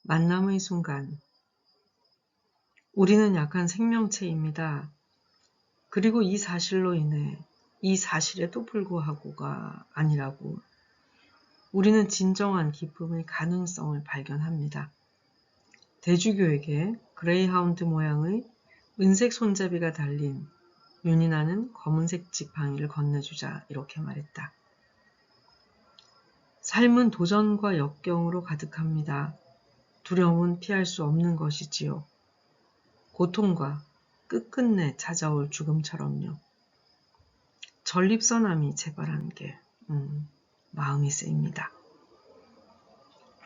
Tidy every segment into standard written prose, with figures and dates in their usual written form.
만남의 순간. 우리는 약한 생명체입니다. 그리고 이 사실로 인해 이 사실에도 불구하고가 아니라고 우리는 진정한 기쁨의 가능성을 발견합니다. 대주교에게 그레이하운드 모양의 은색 손잡이가 달린 윤이나는 검은색 지팡이를 건네주자 이렇게 말했다. 삶은 도전과 역경으로 가득합니다. 두려움은 피할 수 없는 것이지요. 고통과 끝끝내 찾아올 죽음처럼요. 전립선암이 재발한 게 마음이 쓰입니다.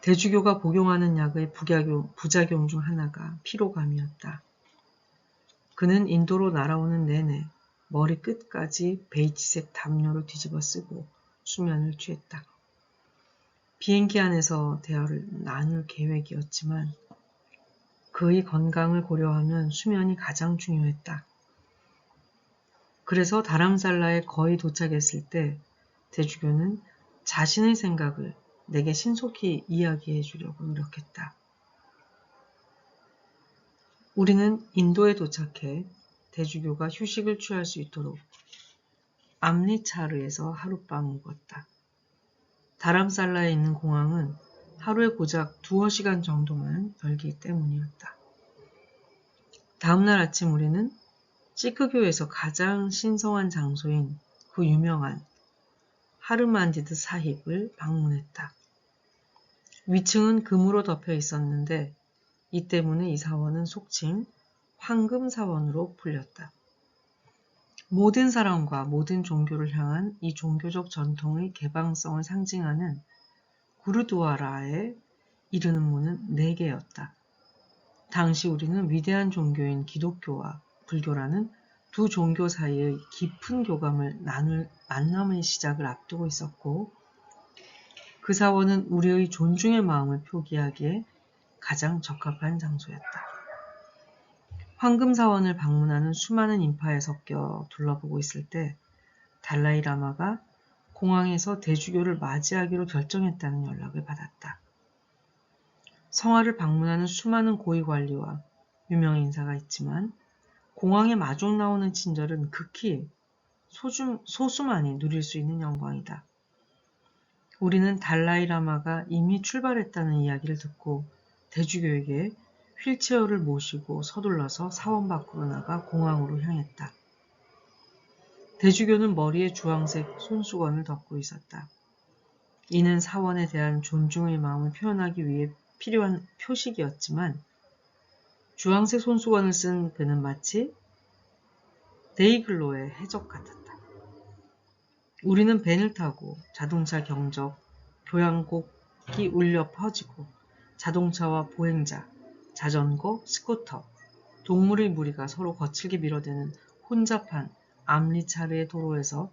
대주교가 복용하는 약의 부작용 중 하나가 피로감이었다. 그는 인도로 날아오는 내내 머리 끝까지 베이지색 담요를 뒤집어 쓰고 수면을 취했다. 비행기 안에서 대화를 나눌 계획이었지만 그의 건강을 고려하면 수면이 가장 중요했다. 그래서 다람살라에 거의 도착했을 때 대주교는 자신의 생각을 내게 신속히 이야기해 주려고 노력했다. 우리는 인도에 도착해 대주교가 휴식을 취할 수 있도록 암리차르에서 하룻밤 묵었다. 다람살라에 있는 공항은 하루에 고작 2시간 정도만 열기 때문이었다. 다음날 아침 우리는 시크교에서 가장 신성한 장소인 그 유명한 하르만디드 사힙을 방문했다. 위층은 금으로 덮여 있었는데 이 때문에 이 사원은 속칭 황금사원으로 불렸다. 모든 사람과 모든 종교를 향한 이 종교적 전통의 개방성을 상징하는 구르두아라에 이르는 문은 4개였다. 당시 우리는 위대한 종교인 기독교와 불교라는 두 종교 사이의 깊은 교감을 나눌 만남의 시작을 앞두고 있었고 그 사원은 우리의 존중의 마음을 표기하기에 가장 적합한 장소였다. 황금사원을 방문하는 수많은 인파에 섞여 둘러보고 있을 때 달라이 라마가 공항에서 대주교를 맞이하기로 결정했다는 연락을 받았다. 성화를 방문하는 수많은 고위관리와 유명 인사가 있지만 공항에 마중 나오는 친절은 극히 소수만이 누릴 수 있는 영광이다. 우리는 달라이 라마가 이미 출발했다는 이야기를 듣고 대주교에게 휠체어를 모시고 서둘러서 사원 밖으로 나가 공항으로 향했다. 대주교는 머리에 주황색 손수건을 덮고 있었다. 이는 사원에 대한 존중의 마음을 표현하기 위해 필요한 표식이었지만 주황색 손수건을 쓴 그는 마치 데이글로의 해적 같았다. 우리는 밴을 타고 자동차 경적, 교향곡이 울려 퍼지고 자동차와 보행자, 자전거, 스쿠터, 동물의 무리가 서로 거칠게 밀어대는 혼잡한 암리차르의 도로에서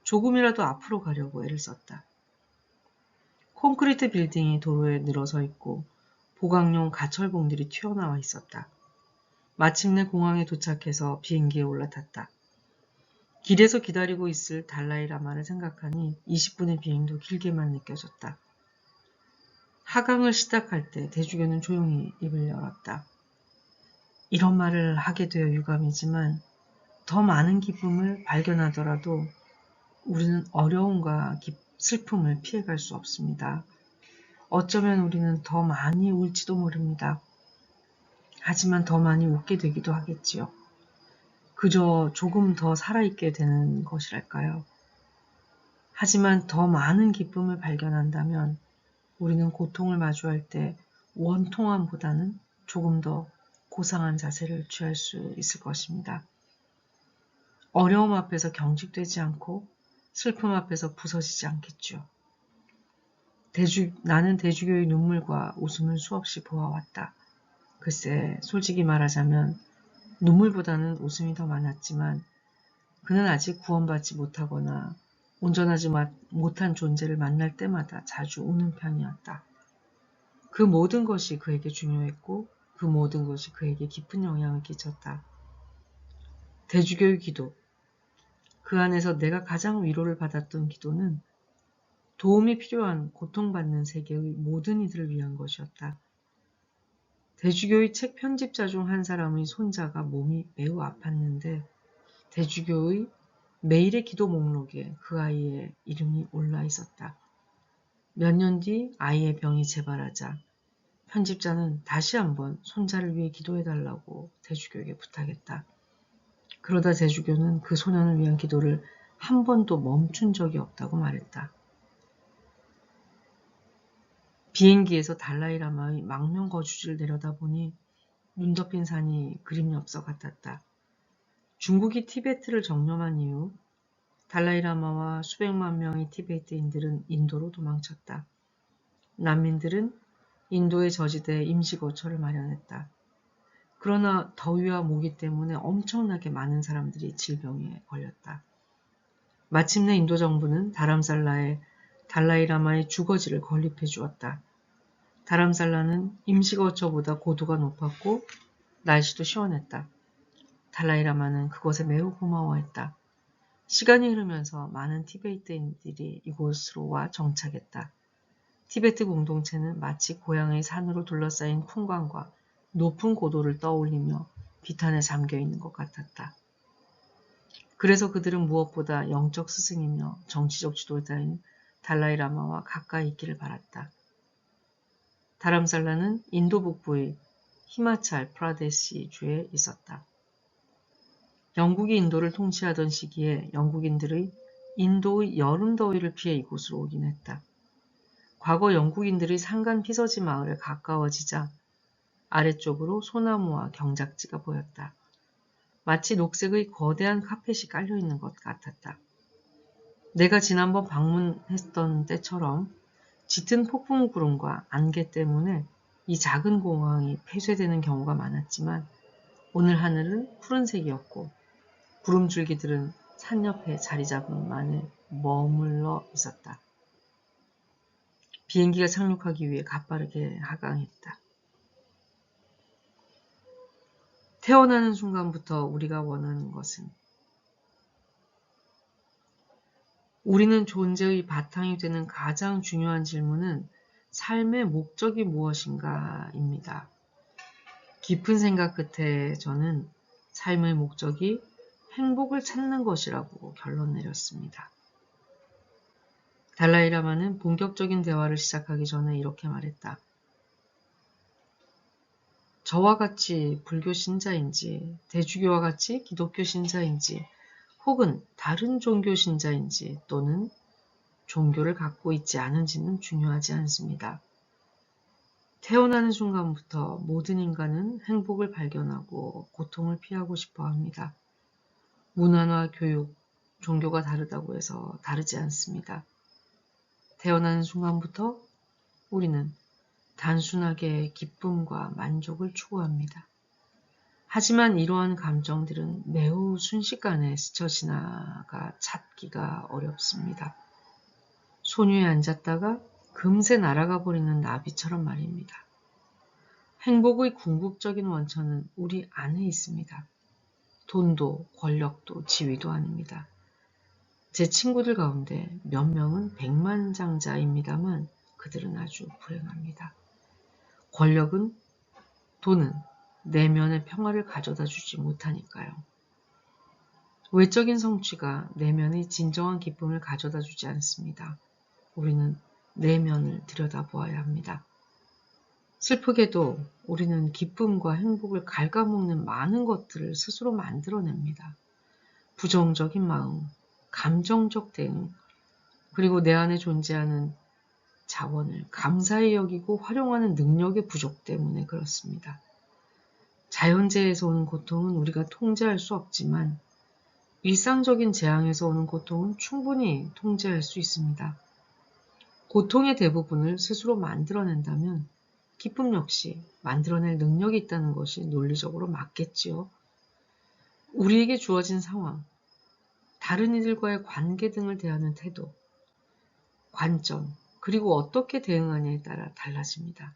조금이라도 앞으로 가려고 애를 썼다. 콘크리트 빌딩이 도로에 늘어서 있고 보강용 가철봉들이 튀어나와 있었다. 마침내 공항에 도착해서 비행기에 올라탔다. 길에서 기다리고 있을 달라이 라마를 생각하니 20분의 비행도 길게만 느껴졌다. 하강을 시작할 때 대주교는 조용히 입을 열었다. 이런 말을 하게 되어 유감이지만 더 많은 기쁨을 발견하더라도 우리는 어려움과 슬픔을 피해갈 수 없습니다. 어쩌면 우리는 더 많이 울지도 모릅니다. 하지만 더 많이 웃게 되기도 하겠지요. 그저 조금 더 살아있게 되는 것이랄까요. 하지만 더 많은 기쁨을 발견한다면 우리는 고통을 마주할 때 원통함보다는 조금 더 고상한 자세를 취할 수 있을 것입니다. 어려움 앞에서 경직되지 않고 슬픔 앞에서 부서지지 않겠죠. 나는 대주교의 눈물과 웃음을 수없이 보아왔다. 글쎄, 솔직히 말하자면 눈물보다는 웃음이 더 많았지만 그는 아직 구원받지 못하거나 온전하지 못한 존재를 만날 때마다 자주 우는 편이었다. 그 모든 것이 그에게 중요했고 그 모든 것이 그에게 깊은 영향을 끼쳤다. 대주교의 기도, 그 안에서 내가 가장 위로를 받았던 기도는 도움이 필요한 고통받는 세계의 모든 이들을 위한 것이었다. 대주교의 책 편집자 중 한 사람의 손자가 몸이 매우 아팠는데 대주교의 매일의 기도 목록에 그 아이의 이름이 올라 있었다. 몇 년 뒤 아이의 병이 재발하자 편집자는 다시 한번 손자를 위해 기도해달라고 대주교에게 부탁했다. 그러다 대주교는 그 소년을 위한 기도를 한 번도 멈춘 적이 없다고 말했다. 비행기에서 달라이라마의 망명 거주지를 내려다보니 눈 덮인 산이 그림 엽서 같았다. 중국이 티베트를 점령한 이후 달라이라마와 수백만 명의 티베트인들은 인도로 도망쳤다. 난민들은 인도의 저지대에 임시거처를 마련했다. 그러나 더위와 모기 때문에 엄청나게 많은 사람들이 질병에 걸렸다. 마침내 인도 정부는 다람살라에 달라이라마의 주거지를 건립해 주었다. 다람살라는 임시거처보다 고도가 높았고 날씨도 시원했다. 달라이라마는 그것에 매우 고마워했다. 시간이 흐르면서 많은 티베트인들이 이곳으로 와 정착했다. 티베트 공동체는 마치 고향의 산으로 둘러싸인 풍광과 높은 고도를 떠올리며 비탄에 잠겨 있는 것 같았다. 그래서 그들은 무엇보다 영적 스승이며 정치적 지도자인 달라이라마와 가까이 있기를 바랐다. 다람살라는 인도 북부의 히마찰 프라데시 주에 있었다. 영국이 인도를 통치하던 시기에 영국인들의 인도의 여름 더위를 피해 이곳으로 오긴 했다. 과거 영국인들의 산간 피서지 마을에 가까워지자 아래쪽으로 소나무와 경작지가 보였다. 마치 녹색의 거대한 카펫이 깔려있는 것 같았다. 내가 지난번 방문했던 때처럼 짙은 폭풍 구름과 안개 때문에 이 작은 공항이 폐쇄되는 경우가 많았지만 오늘 하늘은 푸른색이었고 구름줄기들은 산 옆에 자리 잡은 만에 머물러 있었다. 비행기가 착륙하기 위해 가빠르게 하강했다. 태어나는 순간부터 우리가 원하는 것은 우리는 존재의 바탕이 되는 가장 중요한 질문은 삶의 목적이 무엇인가입니다. 깊은 생각 끝에 저는 삶의 목적이 행복을 찾는 것이라고 결론 내렸습니다. 달라이라마는 본격적인 대화를 시작하기 전에 이렇게 말했다. 저와 같이 불교 신자인지, 대주교와 같이 기독교 신자인지, 혹은 다른 종교 신자인지 또는 종교를 갖고 있지 않은지는 중요하지 않습니다. 태어나는 순간부터 모든 인간은 행복을 발견하고 고통을 피하고 싶어 합니다. 문화나 교육, 종교가 다르다고 해서 다르지 않습니다. 태어나는 순간부터 우리는 단순하게 기쁨과 만족을 추구합니다. 하지만 이러한 감정들은 매우 순식간에 스쳐 지나가 찾기가 어렵습니다. 소녀에 앉았다가 금세 날아가 버리는 나비처럼 말입니다. 행복의 궁극적인 원천은 우리 안에 있습니다. 돈도 권력도 지위도 아닙니다. 제 친구들 가운데 몇 명은 백만장자입니다만 그들은 아주 불행합니다. 권력은 돈은 내면의 평화를 가져다 주지 못하니까요. 외적인 성취가 내면의 진정한 기쁨을 가져다 주지 않습니다. 우리는 내면을 들여다보아야 합니다. 슬프게도 우리는 기쁨과 행복을 갉아먹는 많은 것들을 스스로 만들어냅니다. 부정적인 마음, 감정적 대응, 그리고 내 안에 존재하는 자원을 감사히 여기고 활용하는 능력의 부족 때문에 그렇습니다. 자연재해에서 오는 고통은 우리가 통제할 수 없지만 일상적인 재앙에서 오는 고통은 충분히 통제할 수 있습니다. 고통의 대부분을 스스로 만들어낸다면 기쁨 역시 만들어낼 능력이 있다는 것이 논리적으로 맞겠지요. 우리에게 주어진 상황, 다른 이들과의 관계 등을 대하는 태도, 관점, 그리고 어떻게 대응하냐에 따라 달라집니다.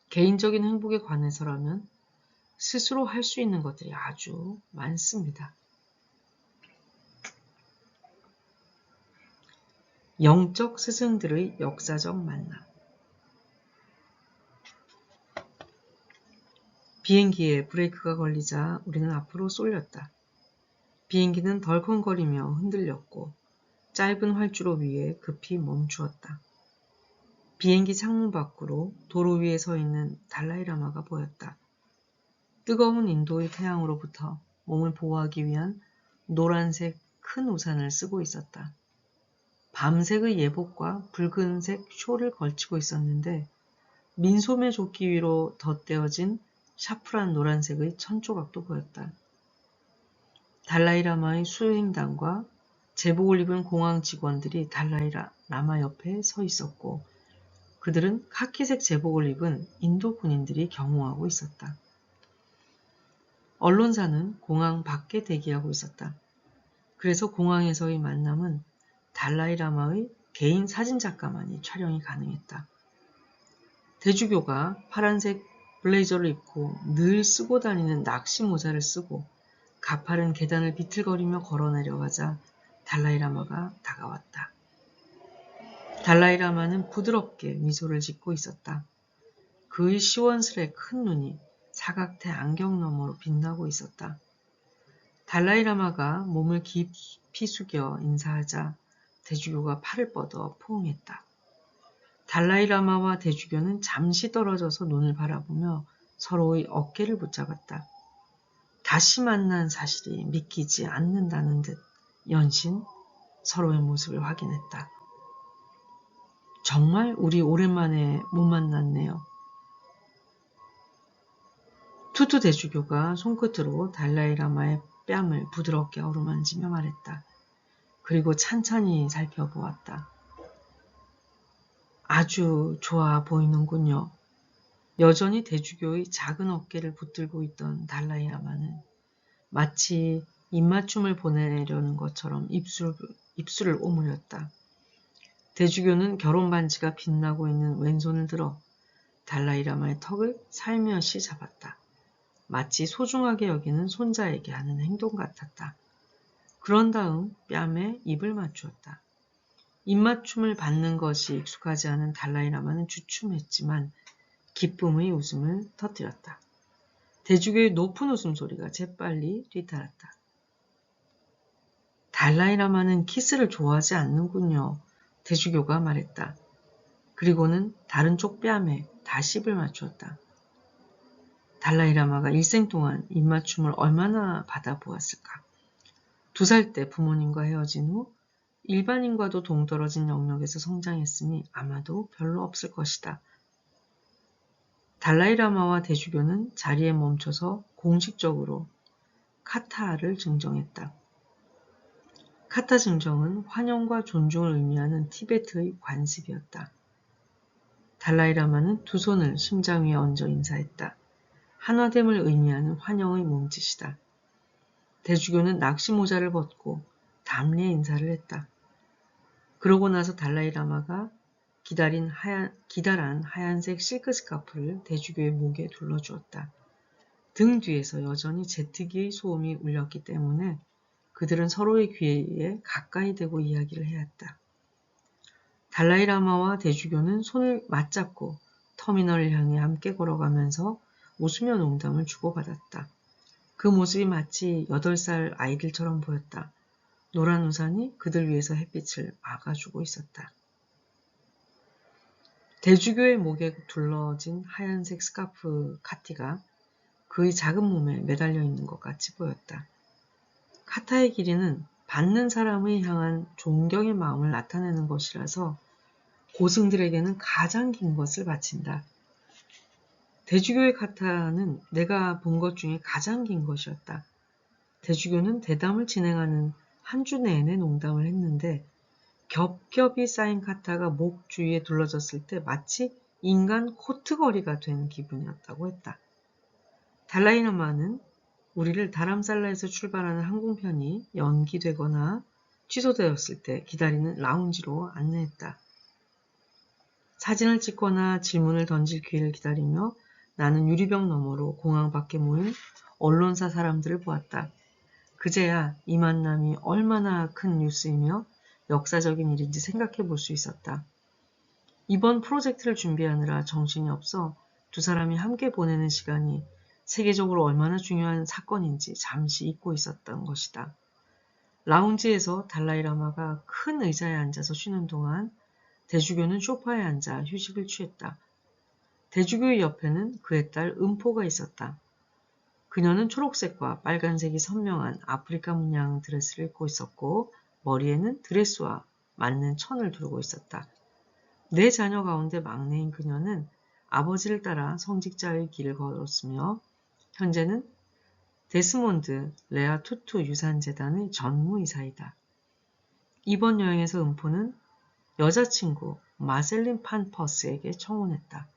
개인적인 행복에 관해서라면 스스로 할 수 있는 것들이 아주 많습니다. 영적 스승들의 역사적 만남. 비행기에 브레이크가 걸리자 우리는 앞으로 쏠렸다. 비행기는 덜컹거리며 흔들렸고 짧은 활주로 위에 급히 멈추었다. 비행기 창문 밖으로 도로 위에 서 있는 달라이라마가 보였다. 뜨거운 인도의 태양으로부터 몸을 보호하기 위한 노란색 큰 우산을 쓰고 있었다. 밤색의 예복과 붉은색 숄을 걸치고 있었는데 민소매 조끼 위로 덧대어진 샤프란 노란색의 천조각도 보였다. 달라이라마의 수행단과 제복을 입은 공항 직원들이 달라이라마 옆에 서 있었고 그들은 카키색 제복을 입은 인도 군인들이 경호하고 있었다. 언론사는 공항 밖에 대기하고 있었다. 그래서 공항에서의 만남은 달라이라마의 개인 사진작가만이 촬영이 가능했다. 대주교가 파란색 블레이저를 입고 늘 쓰고 다니는 낚시 모자를 쓰고 가파른 계단을 비틀거리며 걸어 내려가자 달라이라마가 다가왔다. 달라이라마는 부드럽게 미소를 짓고 있었다. 그의 시원스레 큰 눈이 사각대 안경 너머로 빛나고 있었다. 달라이라마가 몸을 깊이 숙여 인사하자 대주교가 팔을 뻗어 포옹했다. 달라이라마와 대주교는 잠시 떨어져서 눈을 바라보며 서로의 어깨를 붙잡았다. 다시 만난 사실이 믿기지 않는다는 듯 연신 서로의 모습을 확인했다. 정말 우리 오랜만에 못 만났네요. 투투 대주교가 손끝으로 달라이라마의 뺨을 부드럽게 어루만지며 말했다. 그리고 찬찬히 살펴보았다. 아주 좋아 보이는군요. 여전히 대주교의 작은 어깨를 붙들고 있던 달라이라마는 마치 입맞춤을 보내려는 것처럼 입술을 오므렸다. 대주교는 결혼 반지가 빛나고 있는 왼손을 들어 달라이라마의 턱을 살며시 잡았다. 마치 소중하게 여기는 손자에게 하는 행동 같았다. 그런 다음 뺨에 입을 맞추었다. 입맞춤을 받는 것이 익숙하지 않은 달라이라마는 주춤했지만 기쁨의 웃음을 터뜨렸다. 대주교의 높은 웃음소리가 재빨리 뒤따랐다. 달라이라마는 키스를 좋아하지 않는군요. 대주교가 말했다. 그리고는 다른 쪽 뺨에 다시 입을 맞추었다. 달라이라마가 일생 동안 입맞춤을 얼마나 받아보았을까. 2살 때 부모님과 헤어진 후 일반인과도 동떨어진 영역에서 성장했으니 아마도 별로 없을 것이다. 달라이라마와 대주교는 자리에 멈춰서 공식적으로 카타를 증정했다. 카타 증정은 환영과 존중을 의미하는 티베트의 관습이었다. 달라이라마는 두 손을 심장 위에 얹어 인사했다. 한화됨을 의미하는 환영의 몸짓이다. 대주교는 낚시 모자를 벗고 담례 인사를 했다. 그러고 나서 달라이라마가 기다란 하얀색 실크 스카프를 대주교의 목에 둘러주었다. 등 뒤에서 여전히 제트기의 소음이 울렸기 때문에 그들은 서로의 귀에 가까이 대고 이야기를 해야 했다. 달라이라마와 대주교는 손을 맞잡고 터미널을 향해 함께 걸어가면서 웃으며 농담을 주고받았다. 그 모습이 마치 8살 아이들처럼 보였다. 노란 우산이 그들 위에서 햇빛을 막아주고 있었다. 대주교의 목에 둘러진 하얀색 스카프 카티가 그의 작은 몸에 매달려 있는 것 같이 보였다. 카타의 길이는 받는 사람의 향한 존경의 마음을 나타내는 것이라서 고승들에게는 가장 긴 것을 바친다. 대주교의 카타는 내가 본 것 중에 가장 긴 것이었다. 대주교는 대담을 진행하는 한 주 내내 농담을 했는데 겹겹이 쌓인 카타가 목 주위에 둘러졌을 때 마치 인간 코트거리가 된 기분이었다고 했다. 달라이라마는 우리를 다람살라에서 출발하는 항공편이 연기되거나 취소되었을 때 기다리는 라운지로 안내했다. 사진을 찍거나 질문을 던질 기회를 기다리며 나는 유리병 너머로 공항 밖에 모인 언론사 사람들을 보았다. 그제야 이 만남이 얼마나 큰 뉴스이며 역사적인 일인지 생각해 볼 수 있었다. 이번 프로젝트를 준비하느라 정신이 없어 두 사람이 함께 보내는 시간이 세계적으로 얼마나 중요한 사건인지 잠시 잊고 있었던 것이다. 라운지에서 달라이라마가 큰 의자에 앉아서 쉬는 동안 대주교는 소파에 앉아 휴식을 취했다. 대주교의 옆에는 그의 딸 음포가 있었다. 그녀는 초록색과 빨간색이 선명한 아프리카 문양 드레스를 입고 있었고 머리에는 드레스와 맞는 천을 두르고 있었다. 네 자녀 가운데 막내인 그녀는 아버지를 따라 성직자의 길을 걸었으며 현재는 데스몬드 레아 투투 유산재단의 전무이사이다. 이번 여행에서 음포는 여자친구 마셀린 판퍼스에게 청혼했다.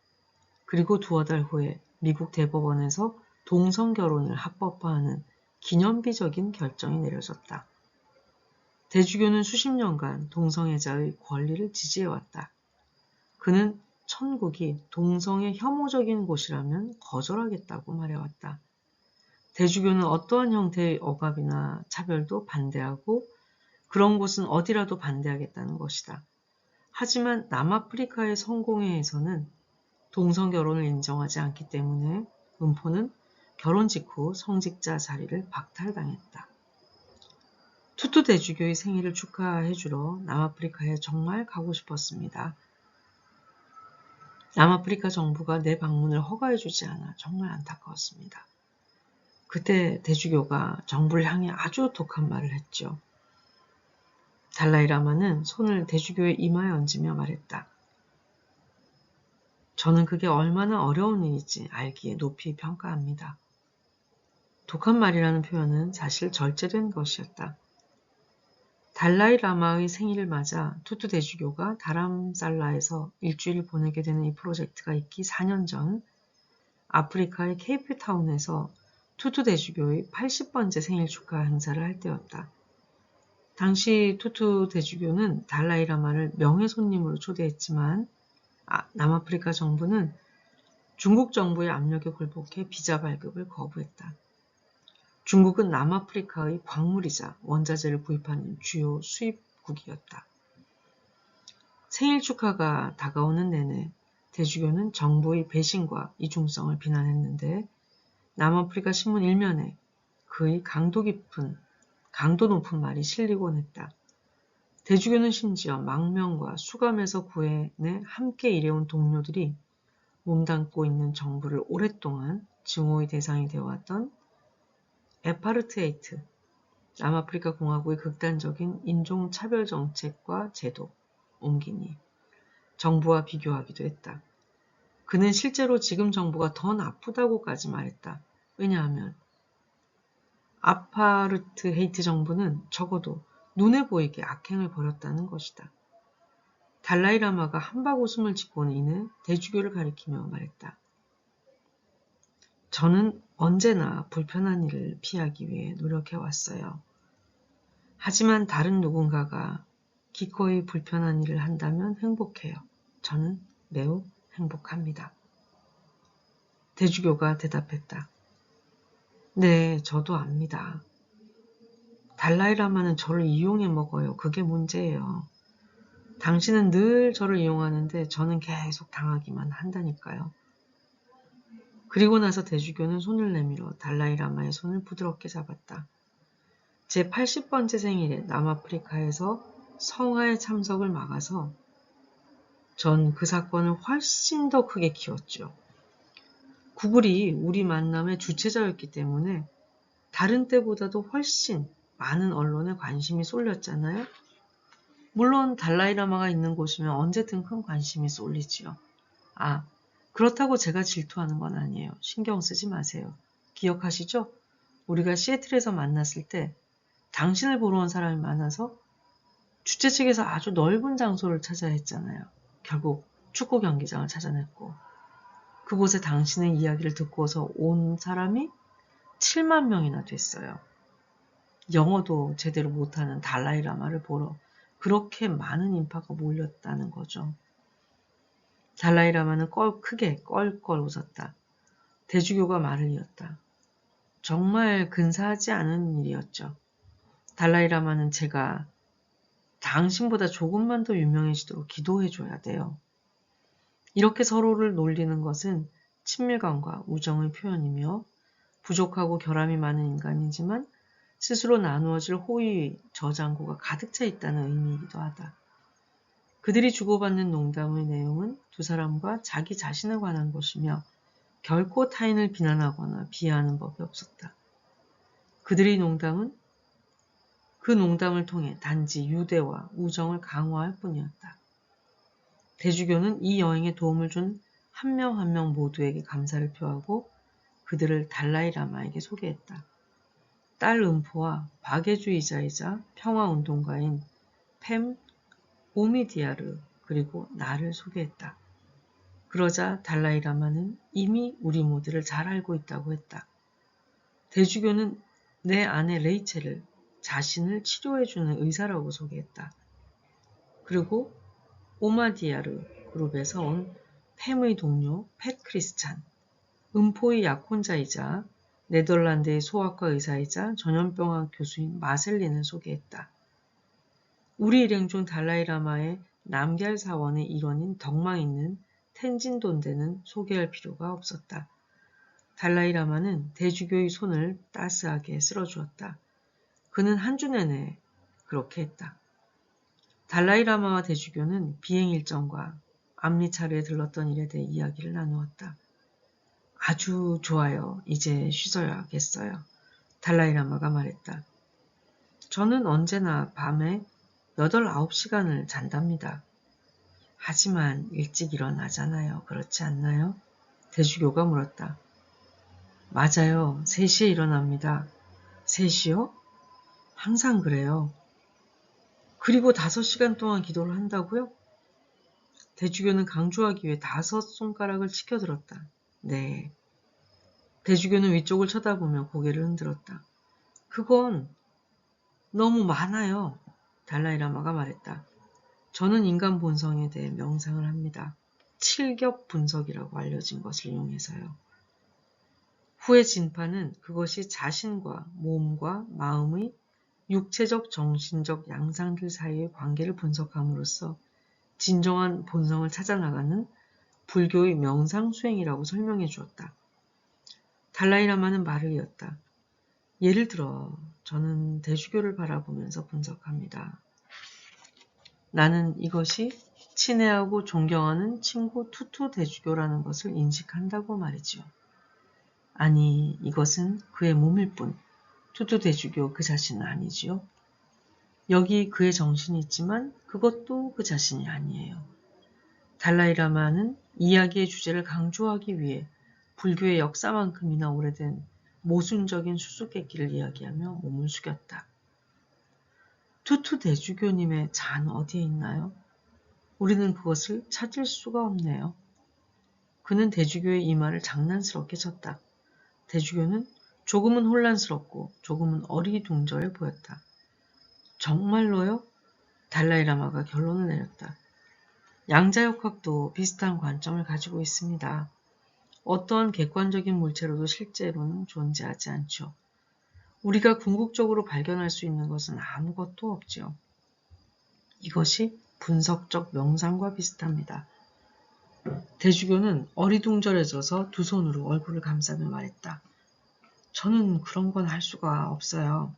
그리고 두어 달 후에 미국 대법원에서 동성결혼을 합법화하는 기념비적인 결정이 내려졌다. 대주교는 수십 년간 동성애자의 권리를 지지해왔다. 그는 천국이 동성애 혐오적인 곳이라면 거절하겠다고 말해왔다. 대주교는 어떠한 형태의 억압이나 차별도 반대하고 그런 곳은 어디라도 반대하겠다는 것이다. 하지만 남아프리카의 성공회에서는 동성결혼을 인정하지 않기 때문에 음포는 결혼 직후 성직자 자리를 박탈당했다. 투투 대주교의 생일을 축하해주러 남아프리카에 정말 가고 싶었습니다. 남아프리카 정부가 내 방문을 허가해주지 않아 정말 안타까웠습니다. 그때 대주교가 정부를 향해 아주 독한 말을 했죠. 달라이라마는 손을 대주교의 이마에 얹으며 말했다. 저는 그게 얼마나 어려운 일인지 알기에 높이 평가합니다. 독한 말이라는 표현은 사실 절제된 것이었다. 달라이라마의 생일을 맞아 투투 대주교가 다람살라에서 일주일을 보내게 되는 이 프로젝트가 있기 4년 전 아프리카의 케이프타운에서 투투 대주교의 80번째 생일 축하 행사를 할 때였다. 당시 투투 대주교는 달라이라마를 명예 손님으로 초대했지만 남아프리카 정부는 중국 정부의 압력에 굴복해 비자 발급을 거부했다. 중국은 남아프리카의 광물이자 원자재를 구입하는 주요 수입국이었다. 생일 축하가 다가오는 내내 대주교는 정부의 배신과 이중성을 비난했는데 남아프리카 신문 일면에 그의 강도 높은 말이 실리곤 했다. 대주교는 심지어 망명과 수감에서 구해내 함께 일해온 동료들이 몸담고 있는 정부를 오랫동안 증오의 대상이 되어왔던 에파르테이트, 남아프리카 공화국의 극단적인 인종차별 정책과 제도, 옹기니, 정부와 비교하기도 했다. 그는 실제로 지금 정부가 더 나쁘다고까지 말했다. 왜냐하면 아파르트헤이트 정부는 적어도 눈에 보이게 악행을 벌였다는 것이다. 달라이라마가 한박 웃음을 짓고는 이내 대주교를 가리키며 말했다. 저는 언제나 불편한 일을 피하기 위해 노력해왔어요. 하지만 다른 누군가가 기꺼이 불편한 일을 한다면 행복해요. 저는 매우 행복합니다. 대주교가 대답했다. 네, 저도 압니다. 달라이라마는 저를 이용해 먹어요. 그게 문제예요. 당신은 늘 저를 이용하는데 저는 계속 당하기만 한다니까요. 그리고 나서 대주교는 손을 내밀어 달라이라마의 손을 부드럽게 잡았다. 제 80번째 생일에 남아프리카에서 성화의 참석을 막아서 전 그 사건을 훨씬 더 크게 키웠죠. 구글이 우리 만남의 주체자였기 때문에 다른 때보다도 훨씬 많은 언론에 관심이 쏠렸잖아요. 물론 달라이라마가 있는 곳이면 언제든 큰 관심이 쏠리지요. 그렇다고 제가 질투하는 건 아니에요. 신경 쓰지 마세요. 기억하시죠? 우리가 시애틀에서 만났을 때 당신을 보러 온 사람이 많아서 주최 측에서 아주 넓은 장소를 찾아야 했잖아요. 결국 축구 경기장을 찾아냈고 그곳에 당신의 이야기를 듣고서 온 사람이 7만 명이나 됐어요. 영어도 제대로 못하는 달라이라마를 보러 그렇게 많은 인파가 몰렸다는 거죠. 달라이라마는 크게 껄껄 웃었다. 대주교가 말을 이었다. 정말 근사하지 않은 일이었죠. 달라이라마는 제가 당신보다 조금만 더 유명해지도록 기도해줘야 돼요. 이렇게 서로를 놀리는 것은 친밀감과 우정의 표현이며 부족하고 결함이 많은 인간이지만 스스로 나누어질 호의 저장고가 가득 차 있다는 의미이기도 하다. 그들이 주고받는 농담의 내용은 두 사람과 자기 자신에 관한 것이며 결코 타인을 비난하거나 비하하는 법이 없었다. 그들의 농담은 그 농담을 통해 단지 유대와 우정을 강화할 뿐이었다. 대주교는 이 여행에 도움을 준 한 명 한 명 모두에게 감사를 표하고 그들을 달라이라마에게 소개했다. 딸 음포와 박애주의자이자 평화운동가인 팸 오미디아르 그리고 나를 소개했다. 그러자 달라이라마는 이미 우리 모두를 잘 알고 있다고 했다. 대주교는 내 아내 레이첼을 자신을 치료해주는 의사라고 소개했다. 그리고 오마디아르 그룹에서 온 팸의 동료 팻 크리스찬, 음포의 약혼자이자 네덜란드의 소아과 의사이자 전염병학 교수인 마셀린을 소개했다. 우리 일행 중 달라이라마의 남겔 사원의 일원인 덕망 있는 텐진돈대는 소개할 필요가 없었다. 달라이라마는 대주교의 손을 따스하게 쓸어주었다. 그는 한 주 내내 그렇게 했다. 달라이라마와 대주교는 비행 일정과 암리차르에 들렀던 일에 대해 이야기를 나누었다. 아주 좋아요. 이제 쉬어야겠어요. 달라이라마가 말했다. 저는 언제나 밤에 8, 9시간을 잔답니다. 하지만 일찍 일어나잖아요. 그렇지 않나요? 대주교가 물었다. 맞아요. 3시에 일어납니다. 3시요? 항상 그래요. 그리고 5시간 동안 기도를 한다고요? 대주교는 강조하기 위해 5손가락을 치켜들었다. 네. 대주교는 위쪽을 쳐다보며 고개를 흔들었다. 그건 너무 많아요. 달라이라마가 말했다. 저는 인간 본성에 대해 명상을 합니다. 7겹 분석이라고 알려진 것을 이용해서요. 후의 진파는 그것이 자신과 몸과 마음의 육체적, 정신적 양상들 사이의 관계를 분석함으로써 진정한 본성을 찾아나가는 불교의 명상 수행이라고 설명해 주었다. 달라이라마는 말을 이었다. 예를 들어 저는 대주교를 바라보면서 분석합니다. 나는 이것이 친애하고 존경하는 친구 투투 대주교라는 것을 인식한다고 말이지요. 아니, 이것은 그의 몸일 뿐. 투투 대주교 그 자신은 아니지요. 여기 그의 정신이 있지만 그것도 그 자신이 아니에요. 달라이라마는 이야기의 주제를 강조하기 위해 불교의 역사만큼이나 오래된 모순적인 수수께끼를 이야기하며 몸을 숙였다. 투투 대주교님의 잔 어디에 있나요? 우리는 그것을 찾을 수가 없네요. 그는 대주교의 이 말을 장난스럽게 쳤다. 대주교는 조금은 혼란스럽고 조금은 어리둥절해 보였다. 정말로요? 달라이라마가 결론을 내렸다. 양자역학도 비슷한 관점을 가지고 있습니다. 어떠한 객관적인 물체로도 실제로는 존재하지 않죠. 우리가 궁극적으로 발견할 수 있는 것은 아무것도 없지요. 이것이 분석적 명상과 비슷합니다. 대주교는 어리둥절해져서 두 손으로 얼굴을 감싸며 말했다. 저는 그런 건 할 수가 없어요.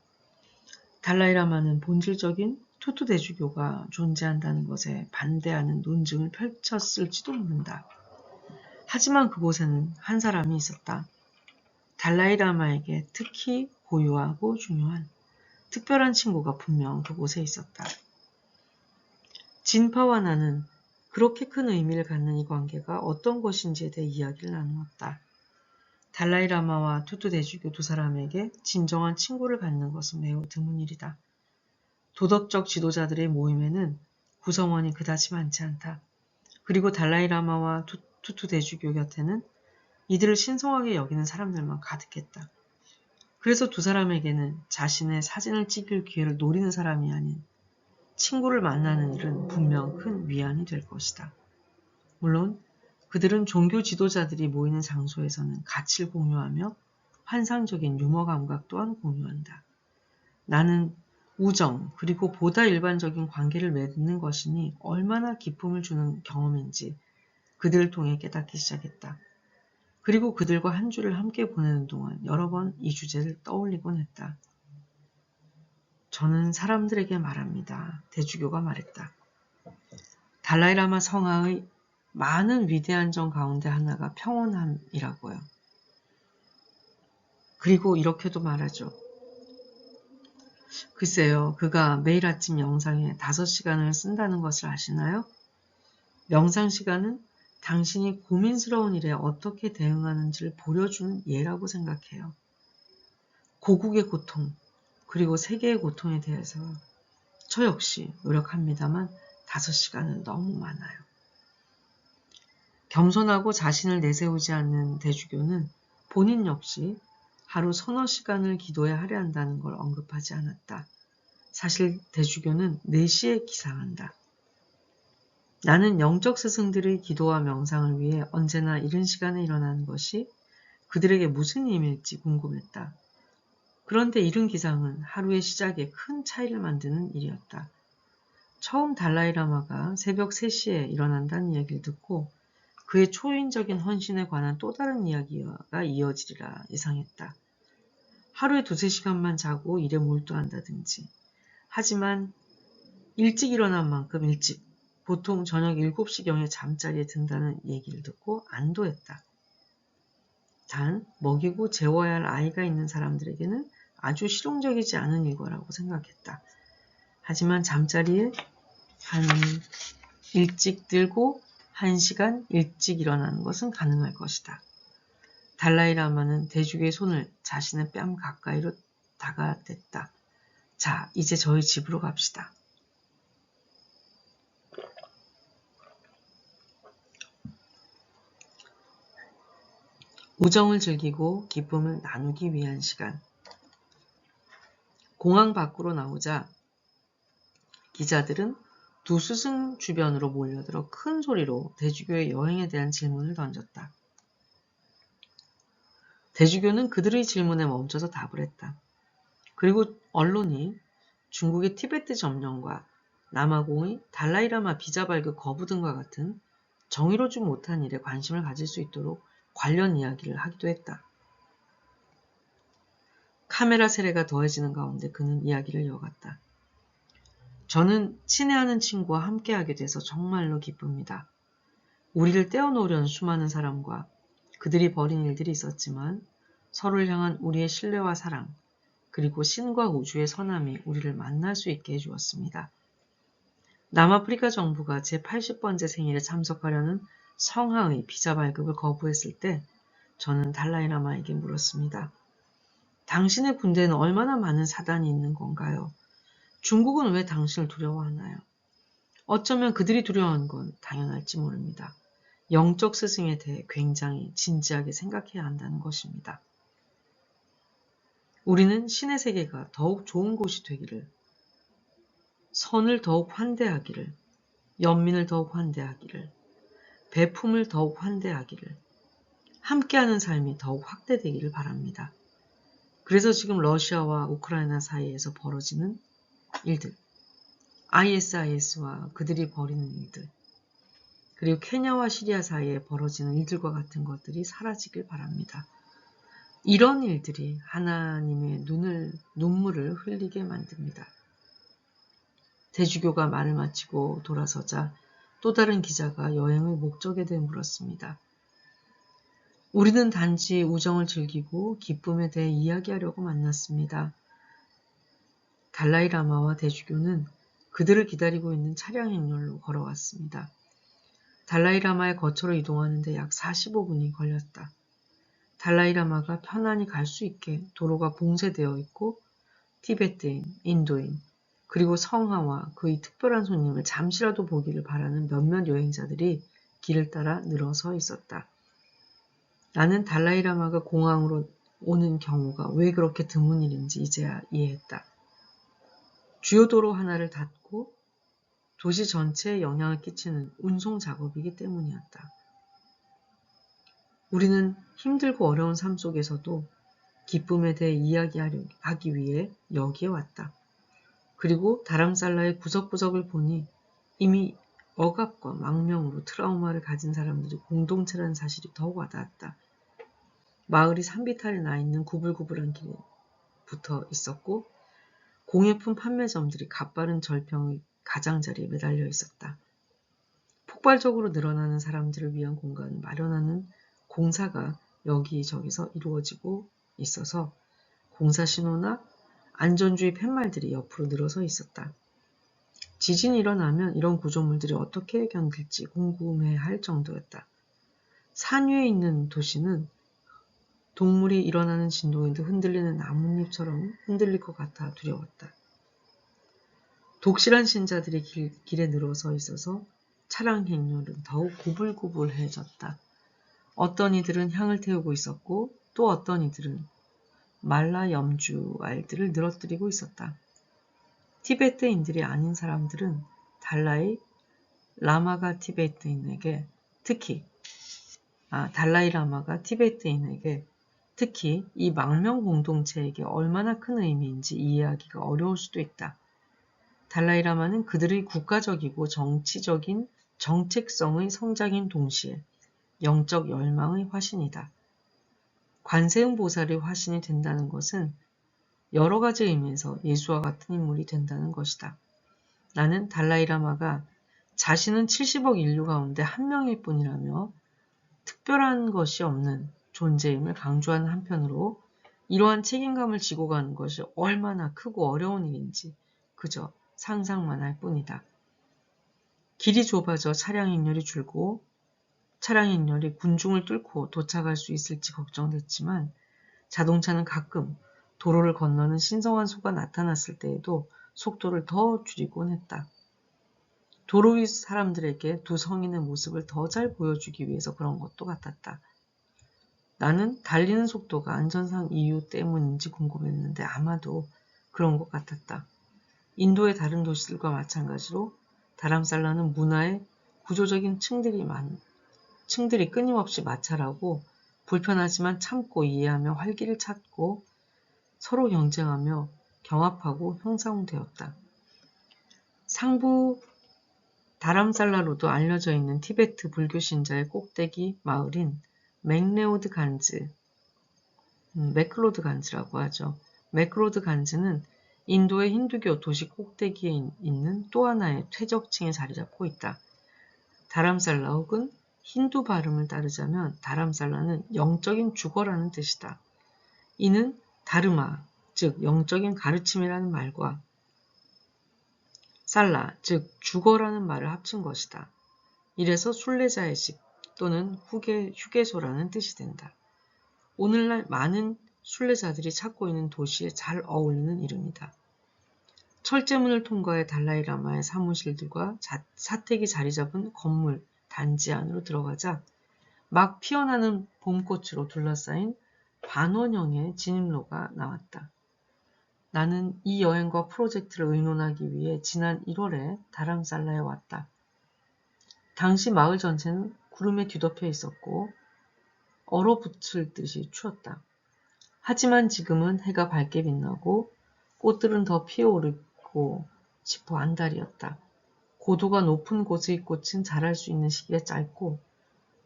달라이라마는 본질적인 투투 대주교가 존재한다는 것에 반대하는 논증을 펼쳤을지도 모른다. 하지만 그곳에는 한 사람이 있었다. 달라이라마에게 특히 고유하고 중요한 특별한 친구가 분명 그곳에 있었다. 진파와 나는 그렇게 큰 의미를 갖는 이 관계가 어떤 것인지에 대해 이야기를 나누었다. 달라이라마와 투투 대주교 두 사람에게 진정한 친구를 갖는 것은 매우 드문 일이다. 도덕적 지도자들의 모임에는 구성원이 그다지 많지 않다. 그리고 달라이라마와 투투 대주교 곁에는 이들을 신성하게 여기는 사람들만 가득했다. 그래서 두 사람에게는 자신의 사진을 찍을 기회를 노리는 사람이 아닌 친구를 만나는 일은 분명 큰 위안이 될 것이다. 물론 그들은 종교 지도자들이 모이는 장소에서는 가치를 공유하며 환상적인 유머 감각 또한 공유한다. 나는 우정 그리고 보다 일반적인 관계를 맺는 것이니 얼마나 기쁨을 주는 경험인지 그들을 통해 깨닫기 시작했다. 그리고 그들과 한 주를 함께 보내는 동안 여러 번 이 주제를 떠올리곤 했다. 저는 사람들에게 말합니다. 대주교가 말했다. 달라이라마 성하의 많은 위대한 점 가운데 하나가 평온함이라고요. 그리고 이렇게도 말하죠. 글쎄요, 그가 매일 아침 명상에 5시간을 쓴다는 것을 아시나요? 명상 시간은 당신이 고민스러운 일에 어떻게 대응하는지를 보여주는 예라고 생각해요. 고국의 고통, 그리고 세계의 고통에 대해서 저 역시 노력합니다만 5시간은 너무 많아요. 겸손하고 자신을 내세우지 않는 대주교는 본인 역시 하루 서너 시간을 기도에 할애한다는 걸 언급하지 않았다. 사실 대주교는 4시에 기상한다. 나는 영적 스승들의 기도와 명상을 위해 언제나 이른 시간에 일어나는 것이 그들에게 무슨 의미일지 궁금했다. 그런데 이른 기상은 하루의 시작에 큰 차이를 만드는 일이었다. 처음 달라이라마가 새벽 3시에 일어난다는 이야기를 듣고 그의 초인적인 헌신에 관한 또 다른 이야기가 이어지리라 예상했다. 하루에 2~3시간만 자고 일에 몰두한다든지. 하지만 일찍 일어난 만큼 일찍, 보통 저녁 7시경에 잠자리에 든다는 얘기를 듣고 안도했다. 단, 먹이고 재워야 할 아이가 있는 사람들에게는 아주 실용적이지 않은 일과라고 생각했다. 하지만 잠자리에 일찍 들고 1시간 일찍 일어나는 것은 가능할 것이다. 달라이라마는 대주교의 손을 자신의 뺨 가까이로 다가댔다. 자, 이제 저희 집으로 갑시다. 우정을 즐기고 기쁨을 나누기 위한 시간. 공항 밖으로 나오자 기자들은 두 스승 주변으로 몰려들어 큰 소리로 대주교의 여행에 대한 질문을 던졌다. 대주교는 그들의 질문에 멈춰서 답을 했다. 그리고 언론이 중국의 티베트 점령과 남아공의 달라이라마 비자 발급 거부 등과 같은 정의로지 못한 일에 관심을 가질 수 있도록 관련 이야기를 하기도 했다. 카메라 세례가 더해지는 가운데 그는 이야기를 이어갔다. 저는 친애하는 친구와 함께하게 돼서 정말로 기쁩니다. 우리를 떼어놓으려는 수많은 사람과 그들이 벌인 일들이 있었지만 서로를 향한 우리의 신뢰와 사랑, 그리고 신과 우주의 선함이 우리를 만날 수 있게 해주었습니다. 남아프리카 정부가 제 80번째 생일에 참석하려는 성하의 비자 발급을 거부했을 때 저는 달라이라마에게 물었습니다. 당신의 군대에는 얼마나 많은 사단이 있는 건가요? 중국은 왜 당신을 두려워하나요? 어쩌면 그들이 두려워하는 건 당연할지 모릅니다. 영적 스승에 대해 굉장히 진지하게 생각해야 한다는 것입니다. 우리는 신의 세계가 더욱 좋은 곳이 되기를, 선을 더욱 환대하기를, 연민을 더욱 환대하기를, 배품을 더욱 환대하기를, 함께하는 삶이 더욱 확대되기를 바랍니다. 그래서 지금 러시아와 우크라이나 사이에서 벌어지는 일들, ISIS와 그들이 벌이는 일들, 그리고 케냐와 시리아 사이에 벌어지는 일들과 같은 것들이 사라지길 바랍니다. 이런 일들이 하나님의 눈물을 흘리게 만듭니다. 대주교가 말을 마치고 돌아서자 또 다른 기자가 여행의 목적에 대해 물었습니다. 우리는 단지 우정을 즐기고 기쁨에 대해 이야기하려고 만났습니다. 달라이라마와 대주교는 그들을 기다리고 있는 차량 행렬로 걸어왔습니다. 달라이라마의 거처로 이동하는 데 약 45분이 걸렸다. 달라이라마가 편안히 갈 수 있게 도로가 봉쇄되어 있고 티베트인, 인도인, 그리고 성하와 그의 특별한 손님을 잠시라도 보기를 바라는 몇몇 여행자들이 길을 따라 늘어서 있었다. 나는 달라이라마가 공항으로 오는 경우가 왜 그렇게 드문 일인지 이제야 이해했다. 주요 도로 하나를 닫고 도시 전체에 영향을 끼치는 운송 작업이기 때문이었다. 우리는 힘들고 어려운 삶 속에서도 기쁨에 대해 이야기하기 위해 여기에 왔다. 그리고 다람살라의 구석구석을 보니 이미 억압과 망명으로 트라우마를 가진 사람들이 공동체라는 사실이 더욱 와닿았다. 마을이 산비탈에 나 있는 구불구불한 길에 붙어 있었고 공예품 판매점들이 값바른 절평의 가장자리에 매달려 있었다. 폭발적으로 늘어나는 사람들을 위한 공간을 마련하는 공사가 여기저기서 이루어지고 있어서 공사 신호나 안전주의 팻말들이 옆으로 늘어서 있었다. 지진이 일어나면 이런 구조물들이 어떻게 견딜지 궁금해할 정도였다. 산 위에 있는 도시는 동물이 일어나는 진동에도 흔들리는 나뭇잎처럼 흔들릴 것 같아 두려웠다. 독실한 신자들이 길에 늘어서 있어서 차량 행렬은 더욱 구불구불해졌다. 어떤 이들은 향을 태우고 있었고 또 어떤 이들은 말라 염주 알들을 늘어뜨리고 있었다. 티베트인들이 아닌 사람들은 달라이 라마가 티베트인에게 특히 이 망명 공동체에게 얼마나 큰 의미인지 이해하기가 어려울 수도 있다. 달라이 라마는 그들의 국가적이고 정치적인 정책성의 성장인 동시에 영적 열망의 화신이다. 관세음 보살의 화신이 된다는 것은 여러 가지 의미에서 예수와 같은 인물이 된다는 것이다. 나는 달라이 라마가 자신은 70억 인류 가운데 한 명일 뿐이라며 특별한 것이 없는 존재임을 강조하는 한편으로 이러한 책임감을 지고 가는 것이 얼마나 크고 어려운 일인지 그저 상상만 할 뿐이다. 길이 좁아져 차량 인열이 줄고 차량 인열이 군중을 뚫고 도착할 수 있을지 걱정됐지만 자동차는 가끔 도로를 건너는 신성한 소가 나타났을 때에도 속도를 더 줄이곤 했다. 도로 위 사람들에게 두 성인의 모습을 더 잘 보여주기 위해서 그런 것도 같았다. 나는 달리는 속도가 안전상 이유 때문인지 궁금했는데 아마도 그런 것 같았다. 인도의 다른 도시들과 마찬가지로 다람살라는 문화의 구조적인 층들이 끊임없이 마찰하고 불편하지만 참고 이해하며 활기를 찾고 서로 경쟁하며 경합하고 형성되었다. 상부 다람살라로도 알려져 있는 티베트 불교 신자의 꼭대기 마을인 맥크로드 간즈라고 하죠. 맥크로드 간즈는 인도의 힌두교 도시 꼭대기에 있는 또 하나의 퇴적층에 자리 잡고 있다. 다람살라 혹은 힌두 발음을 따르자면 다람살라는 영적인 주거라는 뜻이다. 이는 다르마, 즉 영적인 가르침이라는 말과 살라, 즉 주거라는 말을 합친 것이다. 이래서 순례자의 집 또는 휴게소라는 뜻이 된다. 오늘날 많은 순례자들이 찾고 있는 도시에 잘 어울리는 이름이다. 철제문을 통과해 달라이라마의 사무실들과 사택이 자리 잡은 건물 단지 안으로 들어가자 막 피어나는 봄꽃으로 둘러싸인 반원형의 진입로가 나왔다. 나는 이 여행과 프로젝트를 의논하기 위해 지난 1월에 다람살라에 왔다. 당시 마을 전체는 구름에 뒤덮여 있었고 얼어붙을 듯이 추웠다. 하지만 지금은 해가 밝게 빛나고 꽃들은 더 피어오르고 싶어 안달이었다. 고도가 높은 곳의 꽃은 자랄 수 있는 시기가 짧고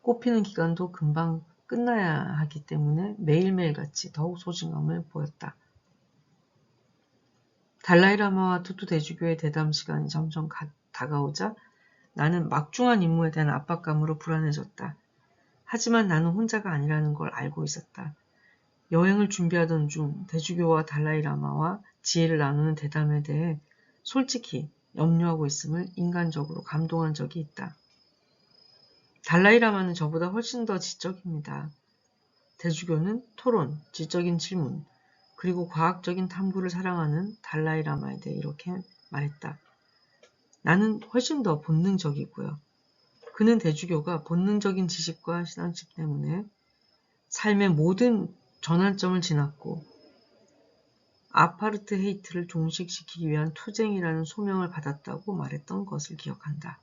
꽃피는 기간도 금방 끝나야 하기 때문에 매일매일 같이 더욱 소중함을 보였다. 달라이라마와 투투 대주교의 대담 시간이 점점 다가오자 나는 막중한 임무에 대한 압박감으로 불안해졌다. 하지만 나는 혼자가 아니라는 걸 알고 있었다. 여행을 준비하던 중 대주교와 달라이라마와 지혜를 나누는 대담에 대해 솔직히 염려하고 있음을 인간적으로 감동한 적이 있다. 달라이라마는 저보다 훨씬 더 지적입니다. 대주교는 토론, 지적인 질문, 그리고 과학적인 탐구를 사랑하는 달라이라마에 대해 이렇게 말했다. 나는 훨씬 더 본능적이고요. 그는 대주교가 본능적인 지식과 신앙심 때문에 삶의 모든 전환점을 지났고 아파르트헤이트를 종식시키기 위한 투쟁이라는 소명을 받았다고 말했던 것을 기억한다.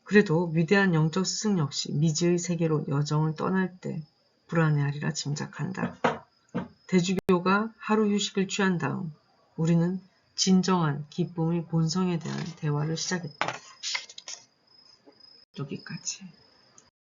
그래도 위대한 영적 스승 역시 미지의 세계로 여정을 떠날 때 불안해하리라 짐작한다. 대주교가 하루 휴식을 취한 다음 우리는 진정한 기쁨의 본성에 대한 대화를 시작했다. 여기까지.